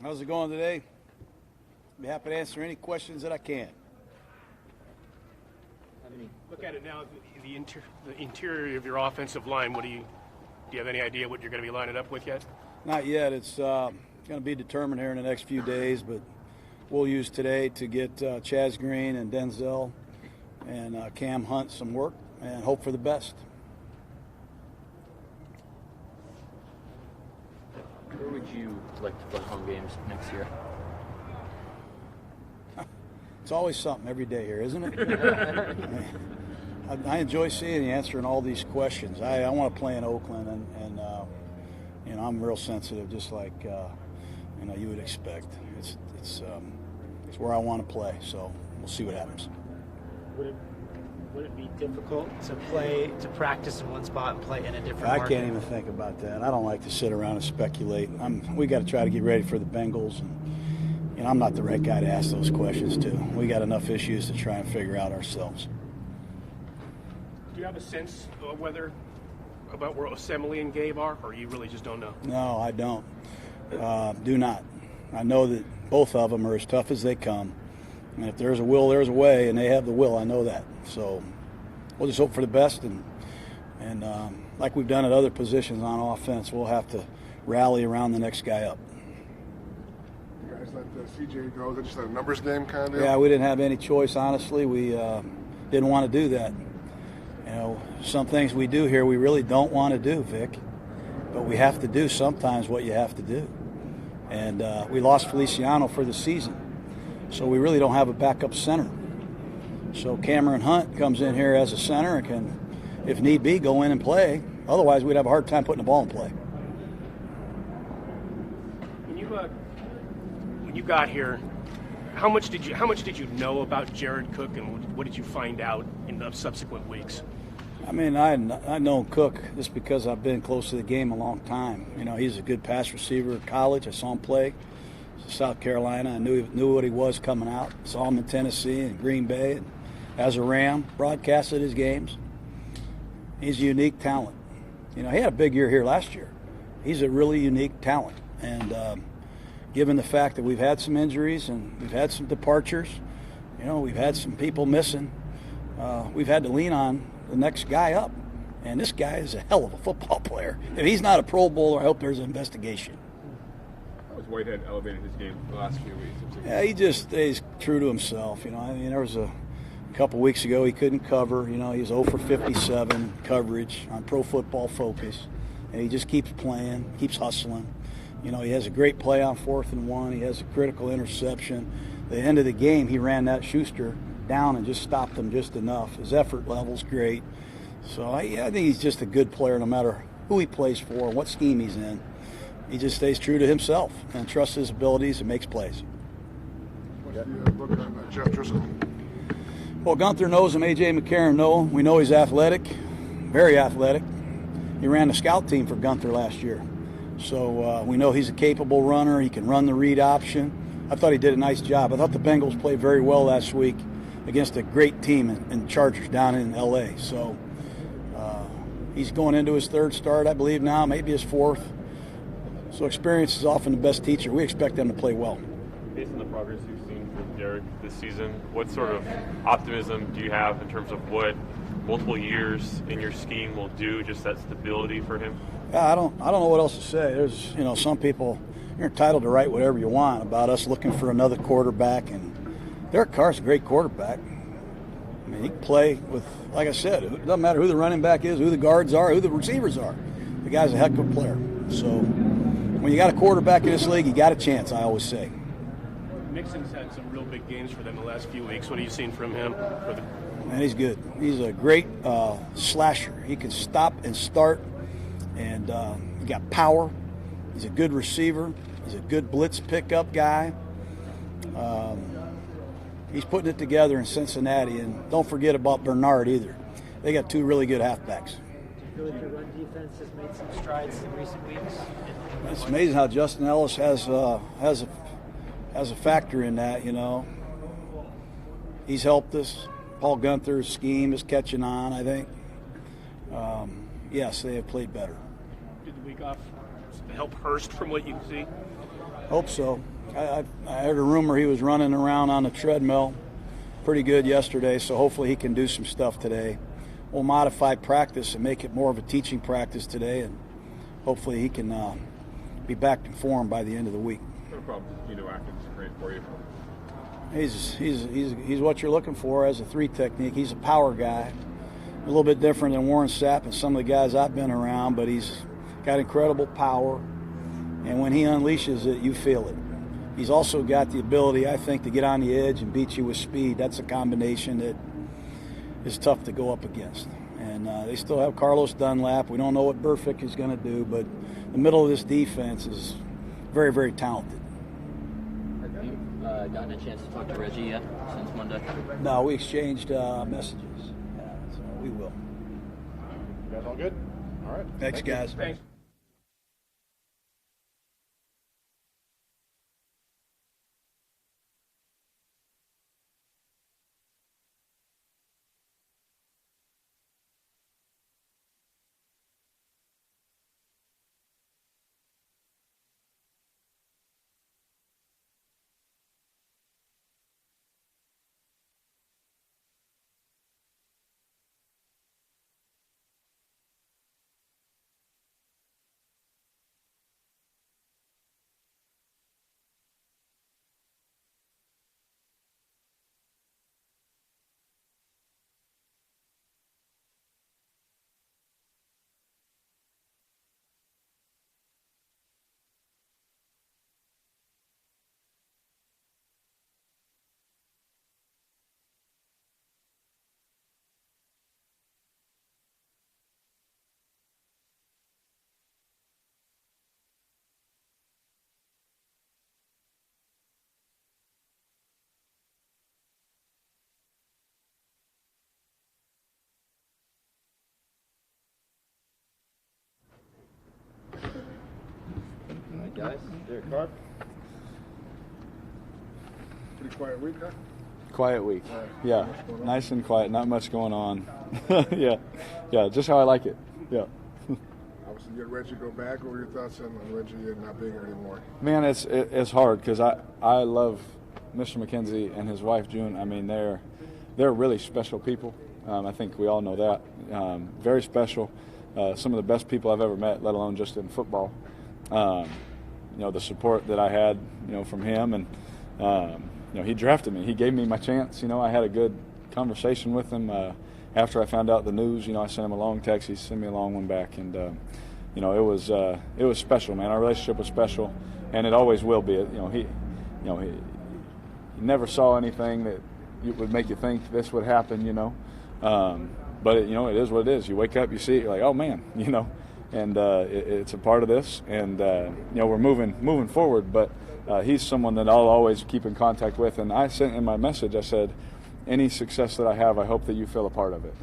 How's it going today? Be happy to answer any questions that I can. Look at it now, the interior of your offensive line. Do you have any idea what you're going to be lining up with yet? Not yet. It's going to be determined here in the next few days, but we'll use today to get Chaz Green and Denzel and Cam Hunt some work and hope for the best. Where would you like to play home games next year? It's always something every day here, isn't it? I enjoy seeing you answering all these questions. I want to play in Oakland, and I'm real sensitive, just like you would expect. It's where I want to play, so we'll see what happens. Would it be difficult to practice in one spot and play in a different market? I can't even think about that. I don't like to sit around and speculate. We got to try to get ready for the Bengals, and I'm not the right guy to ask those questions to. We got enough issues to try and figure out ourselves. Do you have a sense about where Assembly and Gabe are, or you really just don't know? No, I don't. Do not. I know that both of them are as tough as they come. And if there's a will, there's a way, and they have the will. I know that. So we'll just hope for the best, and like we've done at other positions on offense, we'll have to rally around the next guy up. You guys let CJ go. Is that just a numbers game kind of? Yeah, we didn't have any choice, honestly. We didn't want to do that. Some things we do here we really don't want to do, Vic, but we have to do sometimes what you have to do. And we lost Feliciano for the season, so we really don't have a backup center. So Cameron Hunt comes in here as a center and can, if need be, go in and play. Otherwise, we'd have a hard time putting the ball in play. When you got here, how much did you know about Jared Cook, and what did you find out in the subsequent weeks? I mean, I know Cook just because I've been close to the game a long time. He's a good pass receiver at college. I saw him play South Carolina. I knew what he was coming out. Saw him in Tennessee and Green Bay. And as a Ram, broadcasted his games. He's a unique talent. He had a big year here last year. He's a really unique talent. And given the fact that we've had some injuries and we've had some departures, we've had some people missing, we've had to lean on the next guy up. And this guy is a hell of a football player. If he's not a Pro Bowler, I hope there's an investigation. How has Whitehead elevated his game the last few weeks? Yeah, he just stays true to himself. There was a couple weeks ago he couldn't cover. He was 0 for 57 coverage on Pro Football Focus. And he just keeps playing, keeps hustling. He has a great play on 4th and 1. He has a critical interception. At the end of the game, he ran that Schuster down and just stopped him just enough. His effort level's great. So I think he's just a good player no matter who he plays for and what scheme he's in. He just stays true to himself and trusts his abilities and makes plays. What's the look on Jeff Driscoll? Well, Gunther knows him. A.J. McCarron knows him. We know he's athletic, very athletic. He ran the scout team for Gunther last year. So we know he's a capable runner. He can run the read option. I thought he did a nice job. I thought the Bengals played very well last week against a great team in Chargers down in L.A. So he's going into his 3rd start, I believe now, maybe his 4th. So experience is often the best teacher. We expect them to play well. Based on the progress you've seen from Derek this season, what sort of optimism do you have in terms of what multiple years in your scheme will do, just that stability for him? Yeah, I don't know what else to say. There's, some people, you're entitled to write whatever you want about us looking for another quarterback, and Derek Carr's a great quarterback. I mean, he can play with, like I said, it doesn't matter who the running back is, who the guards are, who the receivers are. The guy's a heck of a player. So when you got a quarterback in this league, you got a chance, I always say. Mixon's had some real big games for them the last few weeks. What have you seen from him? Man, he's good. He's a great slasher. He can stop and start, and he got power. He's a good receiver. He's a good blitz pickup guy. He's putting it together in Cincinnati, and don't forget about Bernard either. They got 2 really good halfbacks. Do you feel like your run defense has made some strides in recent weeks? It's amazing how Justin Ellis has a factor in that. He's helped us. Paul Gunther's scheme is catching on, I think. Yes, they have played better. Did the week off help Hurst from what you see? Hope so. I heard a rumor he was running around on the treadmill pretty good yesterday, so hopefully he can do some stuff today. We'll modify practice and make it more of a teaching practice today, and hopefully he can be back in form by the end of the week. What problems Atkins create for you? He's what you're looking for as a 3 technique. He's a power guy, a little bit different than Warren Sapp and some of the guys I've been around, but he's got incredible power, and when he unleashes it, you feel it. He's also got the ability, I think, to get on the edge and beat you with speed. That's a combination that is tough to go up against. And they still have Carlos Dunlap. We don't know what Burfict is going to do, but the middle of this defense is very, very talented. Have you gotten a chance to talk to Reggie yet since Monday? No, we exchanged messages, so we will. You guys all good? All right. Thanks, guys. Thanks. Guys, Derek Carr. Pretty quiet week, huh? Quiet week. Yeah, nice and quiet. Not much going on. yeah, just how I like it. Yeah. Obviously, you had Reggie go back. What were your thoughts on Reggie not being here anymore? Man, it's hard because I love Mr. McKenzie and his wife June. I mean, they're really special people. I think we all know that. Very special. Some of the best people I've ever met, let alone just in football. The support that I had, from him, and he drafted me. He gave me my chance. I had a good conversation with him after I found out the news. I sent him a long text. He sent me a long one back, and it was special, man. Our relationship was special, and it always will be. He never saw anything that would make you think this would happen. But it is what it is. You wake up, you see it, you're like, oh man, and it's a part of this, and we're moving forward. But he's someone that I'll always keep in contact with. And I sent in my message, I said, any success that I have, I hope that you feel a part of it.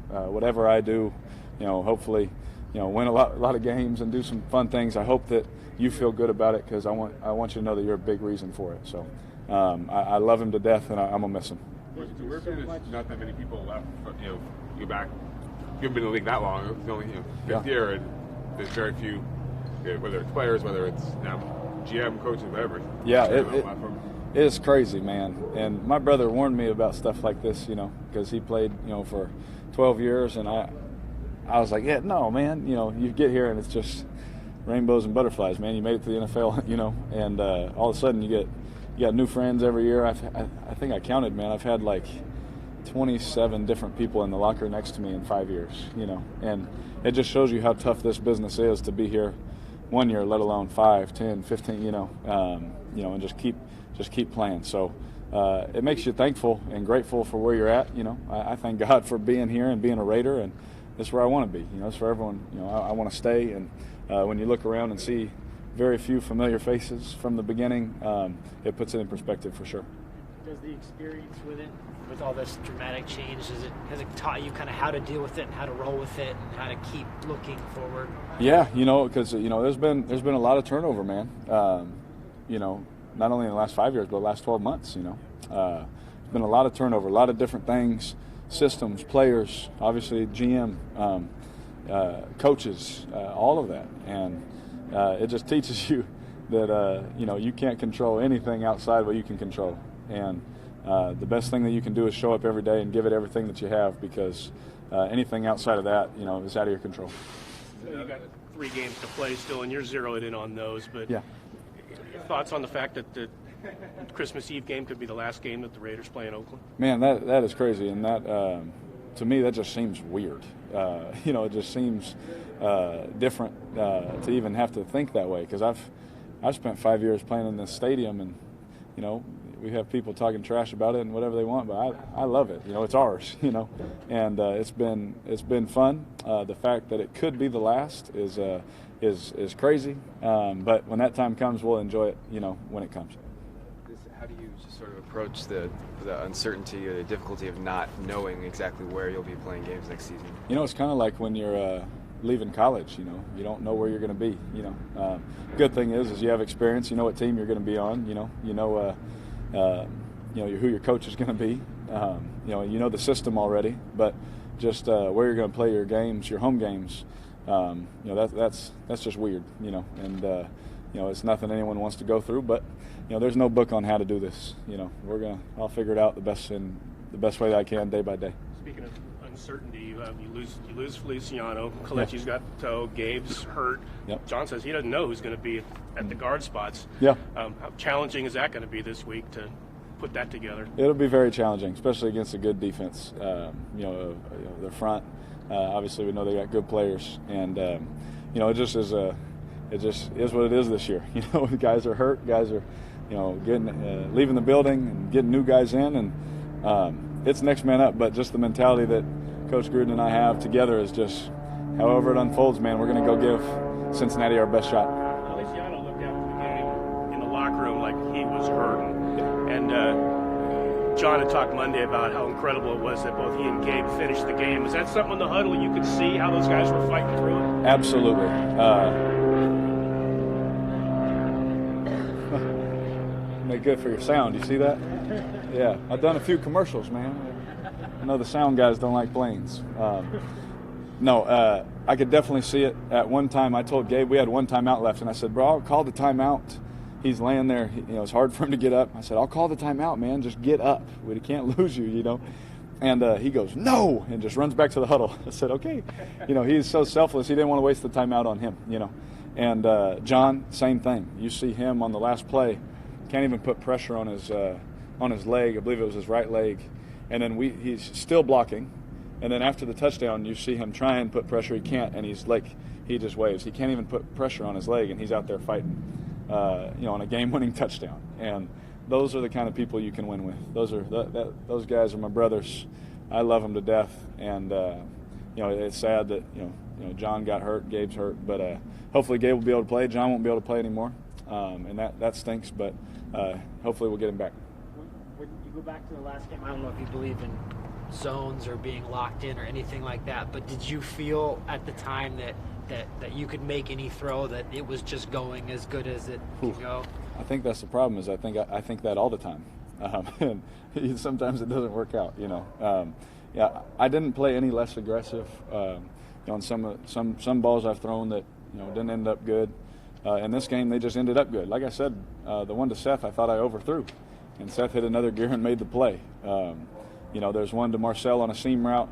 Whatever I do, hopefully, win a lot of games and do some fun things. I hope that you feel good about it because I want you to know that you're a big reason for it. So I love him to death, and I'm gonna miss him. There's not that many people left. You're back. You haven't been in the league that long. It's only fifth year, and there's very few, whether it's players, whether it's now GM, coaches, whatever. Yeah, it is crazy, man. And my brother warned me about stuff like this, because he played, for 12 years, and I was like, yeah, no, man. You get here and it's just rainbows and butterflies, man. You made it to the NFL, and all of a sudden you got new friends every year. I think I counted, man. I've had like 27 different people in the locker next to me in 5 years, and it just shows you how tough this business is to be here 1 year, let alone 5, 10, 15, and just keep playing. So it makes you thankful and grateful for where you're at. I thank God for being here and being a Raider, and this is where I want to be. It's for everyone. I want to stay, and when you look around and see very few familiar faces from the beginning, it puts it in perspective for sure. Does the experience with all this dramatic change, has it taught you kind of how to deal with it and how to roll with it and how to keep looking forward? Yeah, because there's been a lot of turnover, man. Not only in the last 5 years, but the last 12 months. There's been a lot of turnover, a lot of different things, systems, players, obviously GM, coaches, all of that, and it just teaches you that you can't control anything outside what you can control, and the best thing that you can do is show up every day and give it everything that you have, because anything outside of that, is out of your control. So you got 3 games to play still, and you're zeroed in on those. But Yeah. thoughts on the fact that the Christmas Eve game could be the last game that the Raiders play in Oakland? Man, that is crazy, and that to me that just seems weird. It just seems different to even have to think that way, because I've spent 5 years playing in this stadium, and we have people talking trash about it and whatever they want, but I love it. It's ours. And it's been fun. The fact that it could be the last is crazy. But when that time comes, we'll enjoy it. When it comes. How do you just sort of approach the uncertainty or the difficulty of not knowing exactly where you'll be playing games next season? It's kind of like when you're leaving college. You don't know where you're going to be. Good thing is you have experience. You know what team you're going to be on. Who your coach is going to be. You know the system already, but just where you're going to play your games, your home games. That's just weird. And it's nothing anyone wants to go through. But there's no book on how to do this. I'll figure it out the best way that I can, day by day. Speaking of uncertainty, you lose Feliciano. Kalechi's got the toe. Gabe's hurt. Yep. John says he doesn't know who's going to be at the guard spots. Yeah. How challenging is that going to be this week to put that together? It'll be very challenging, especially against a good defense. The front. Obviously, we know they got good players, and it just is what it is this year. Guys are hurt. Guys are getting leaving the building and getting new guys in, and it's next man up. But just the mentality that Coach Gruden and I have together is just, however it unfolds, man, we're going to go give Cincinnati our best shot. Feliciano looked after the game in the locker room like he was hurting, and John had talked Monday about how incredible it was that both he and Gabe finished the game. Is that something in the huddle you could see how those guys were fighting through it? Absolutely. Make good for your sound. You see that? Yeah, I've done a few commercials, man. I know the sound guys don't like planes. I could definitely see it. At one time, I told Gabe we had one timeout left, and I said, "Bro, I'll call the timeout." He's laying there. It's hard for him to get up. I said, "I'll call the timeout, man. Just get up. We can't lose you, And he goes, "No," and just runs back to the huddle. I said, "Okay." He's so selfless. He didn't want to waste the timeout on him, And John, same thing. You see him on the last play, can't even put pressure on his leg. I believe it was his right leg. And then he's still blocking. And then after the touchdown, you see him try and put pressure. He can't, and he just waves. He can't even put pressure on his leg, and he's out there fighting, on a game-winning touchdown. And those are the kind of people you can win with. Those guys are my brothers. I love them to death. And it's sad that John got hurt, Gabe's hurt, but hopefully Gabe will be able to play. John won't be able to play anymore, and that stinks. But hopefully we'll get him back. When you go back to the last game, I don't know if you believe in zones or being locked in or anything like that, but did you feel at the time that you could make any throw, that it was just going as good as it could go? I think that's the problem. Is I think that all the time, and sometimes it doesn't work out. I didn't play any less aggressive. On some balls I've thrown that didn't end up good. In this game, they just ended up good. Like I said, the one to Seth, I thought I overthrew, and Seth hit another gear and made the play. There's one to Marcel on a seam route.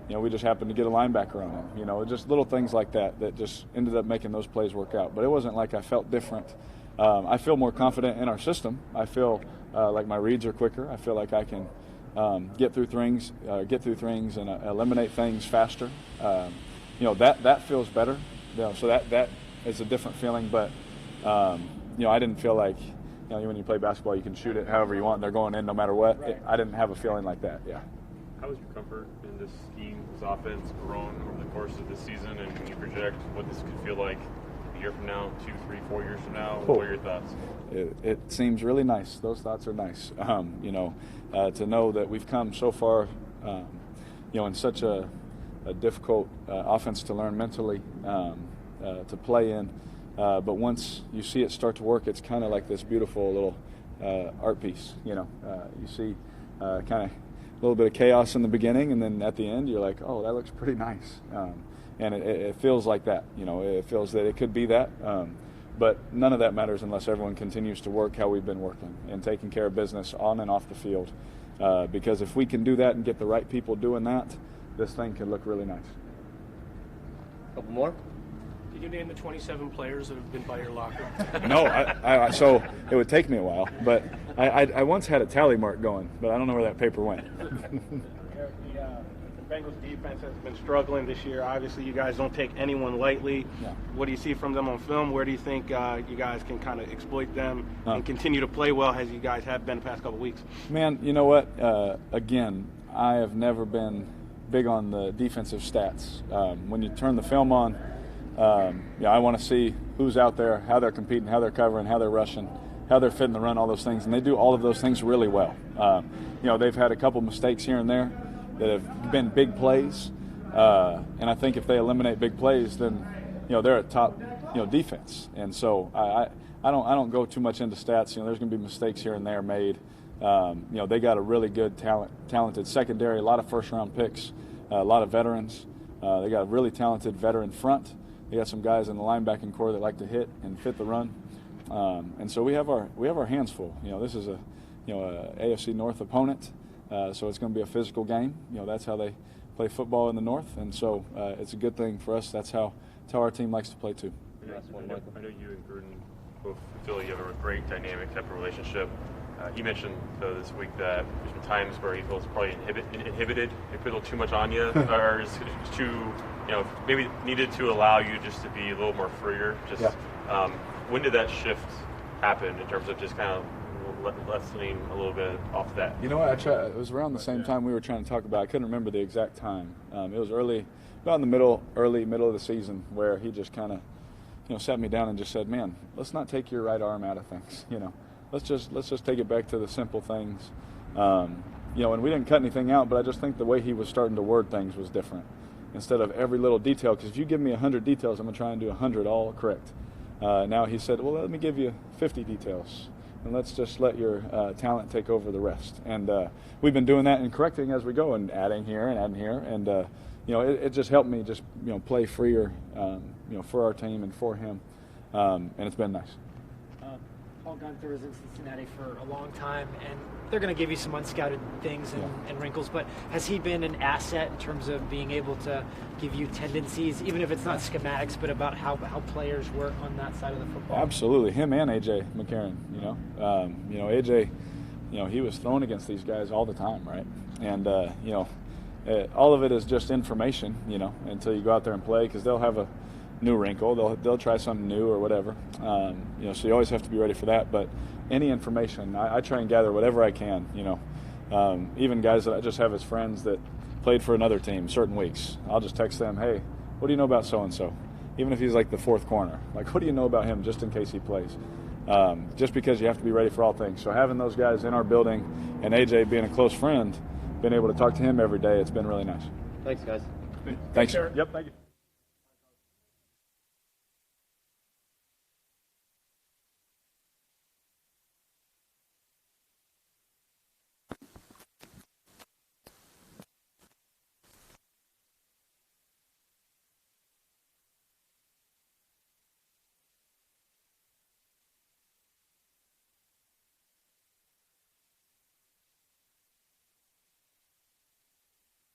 We just happened to get a linebacker on him. Just little things like that just ended up making those plays work out. But it wasn't like I felt different. I feel more confident in our system. I feel like my reads are quicker. I feel like I can get through things and eliminate things faster. That feels better. So that is a different feeling. But I didn't feel like when you play basketball, you can shoot it however you want. They're going in no matter what. I didn't have a feeling like that. Yeah. How has your comfort in this scheme, this offense, grown over the course of this season, and when you project what this could feel like a year from now, 2, 3, 4 years from now? What are your thoughts? It seems really nice. Those thoughts are nice. To know that we've come so far, in such a difficult offense to learn mentally, to play in. But once you see it start to work, it's kind of like this beautiful little art piece. You see kind of a little bit of chaos in the beginning, and then at the end, you're like, oh, that looks pretty nice. And it feels like that. It feels that it could be that. But none of that matters unless everyone continues to work how we've been working and taking care of business on and off the field. Because if we can do that and get the right people doing that, this thing can look really nice. Couple more. Did you name the 27 players that have been by your locker? No, so it would take me a while. But I once had a tally mark going, but I don't know where that paper went. The Bengals defense has been struggling this year. Obviously, you guys don't take anyone lightly. Yeah. What do you see from them on film? Where do you think you guys can kind of exploit them and continue to play well as you guys have been the past couple of weeks? Man, you know what? Again, I have never been big on the defensive stats. When you turn the film on, I want to see who's out there, how they're competing, how they're covering, how they're rushing, how they're fitting the run, all those things. And they do all of those things really well. They've had a couple mistakes here and there that have been big plays. And I think if they eliminate big plays, then, they're a top, defense. And so I don't go too much into stats. There's going to be mistakes here and there made. They got a really good talented secondary, a lot of first-round picks, a lot of veterans. They got a really talented veteran front. They got some guys in the linebacking core that like to hit and fit the run. And so we have our hands full. This is a AFC North opponent, so it's going to be a physical game. That's how they play football in the North, and so it's a good thing for us. That's how our team likes to play too. I know you and Gruden both feel you have a great dynamic type of relationship. He mentioned, though, this week that there's been times where he feels probably inhibited, they put a little too much on you, or is too, maybe needed to allow you just to be a little more freer. When did that shift happen in terms of just kind of lessening a little bit off that? It was around the same time we were trying to talk about. I couldn't remember the exact time. It was about in the early middle of the season, where he just kind of, sat me down and just said, "Man, let's not take your right arm out of things. Let's just take it back to the simple things." And we didn't cut anything out, but I just think the way he was starting to word things was different. Instead of every little detail, because if you give me 100 details, I'm going to try and do 100 all correct. Now he said, "Well, let me give you 50 details, and let's just let your talent take over the rest." And we've been doing that and correcting as we go, and adding here, and it just helped me just play freer, for our team and for him, and it's been nice. Paul Gunther was in Cincinnati for a long time, and they're going to give you some unscouted things and wrinkles, but has he been an asset in terms of being able to give you tendencies, even if it's not schematics, but about how players work on that side of the football? Absolutely. Him and A.J. McCarron, A.J., he was thrown against these guys all the time, right? And, all of it is just information, until you go out there and play, because they'll have a new wrinkle, they'll try something new or whatever, so you always have to be ready for that. But any information, I try and gather whatever I can, even guys that I just have as friends that played for another team certain weeks, I'll just text them, "Hey, what do you know about so-and-so?" Even if he's like the fourth corner, like, what do you know about him, just in case he plays? Just because you have to be ready for all things. So having those guys in our building, and AJ being a close friend, being able to talk to him every day, it's been really nice. Thanks, guys. Thanks. Yep, thank you.